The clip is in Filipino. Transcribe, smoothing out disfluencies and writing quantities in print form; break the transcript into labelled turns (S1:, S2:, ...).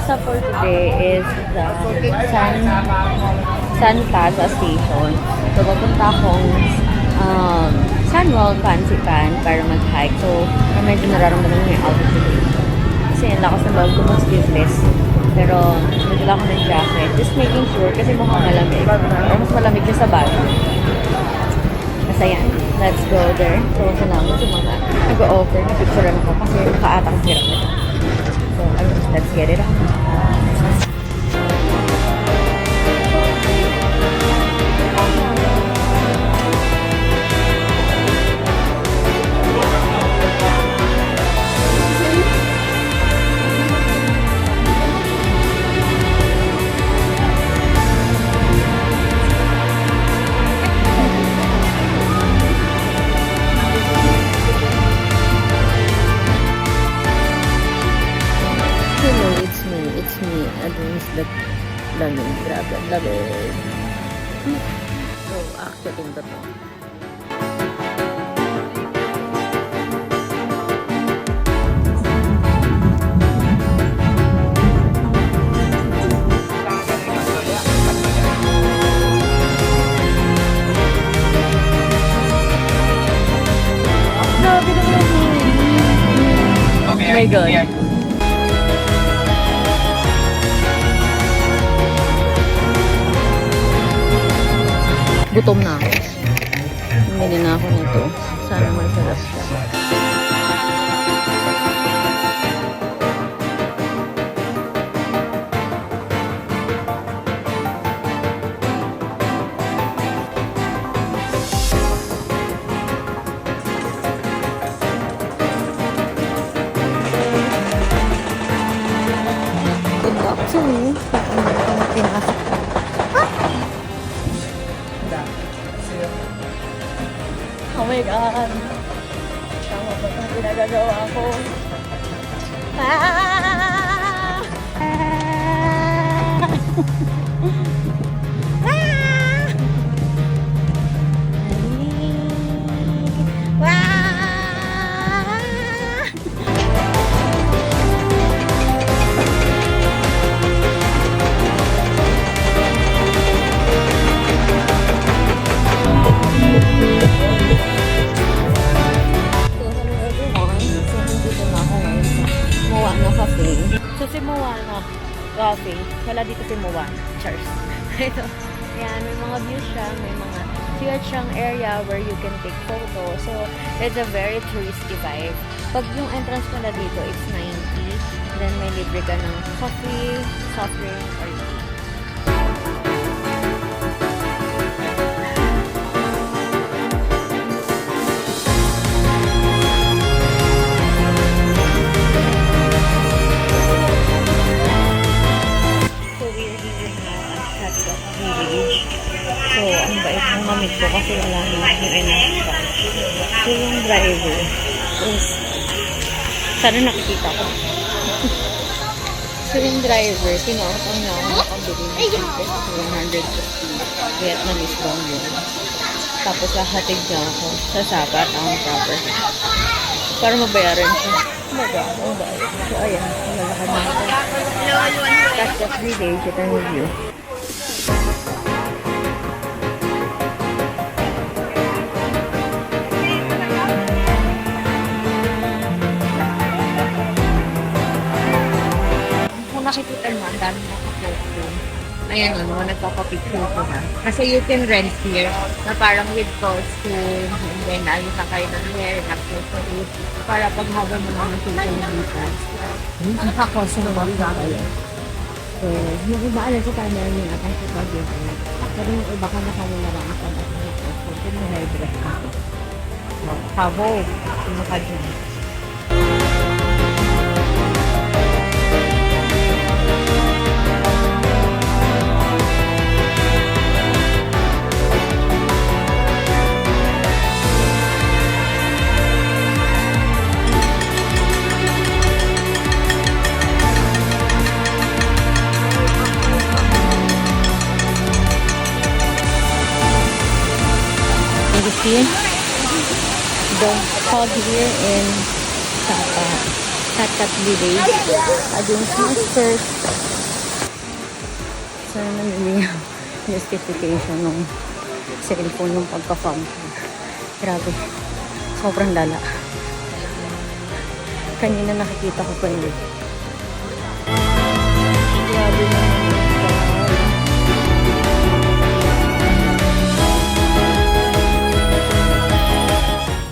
S1: stop for today is the San Plaza Station. So, papunta akong Sunwell Pansipan para mag-hike. So, medyo nararamdaman ko yung outfit today. Kasi ang lakas ng loob ko mag-sleeveless. Pero, nagdala ko ng jacket. Just making sure kasi mukhang malamig. Or mas malamig siya sa bago. Kasi yan, let's go there. So, salamat sa mga nag-o-offer. Nag-picturean ako kasi nakaatang hirap na. So, let's get it on. That lamig, grabe, lamig. So, actually, ito to. Oh my God. Gutom na ako. Bumili na ako nito. Sana masarap siya. Good luck to me. Pinasok. Oh my God! Tama ba itong ginagagawa ko? Ah! So, si Moana Coffee. Wala dito si Moana. Cheers. Ito. Yan, may mga views siya. May mga cute siyang area where you can take photos. So, it's a very touristy vibe. Pag yung entrance mo na dito, it's 90. Then, may libre ka ng coffee, soft drink, or tea. So, ang bait ng mamit ko kasi wala na yung enough. So, yung driver is sana nakikita ko. So, yung driver, tinautang niya ako nakabili ng pesos 150 Vietnamese dong yun. Tapos, hahatid niya ako sa Sapa Town proper para mabayaran siya. Ang bayad. So, ayan. Malalakad na ako. That's the 3 days at ang review. Nakikita mo, ang dami nakaposto. Ayan o, mga nagpapapicture ko na. Kasi you can rent here na parang with costume, and then ayos na kayo ng hair, accessories, para pag habang mo naman sila dito. Naka-costume naman sa kayo. So, yung iba alam ko tayo meron yung atang sa pag-ibig. Pero yung iba ka na kanila lang ako na costume, kung may hairdress ako. So, kabo, pinaka-dyan. see the fog here in Sapa
S2: CapCut Village. Against Masters. Sana namili yung justification ng cellphone ng pagka-function. Grabe. Sobrang lala. Kanina nakikita ko pa yun.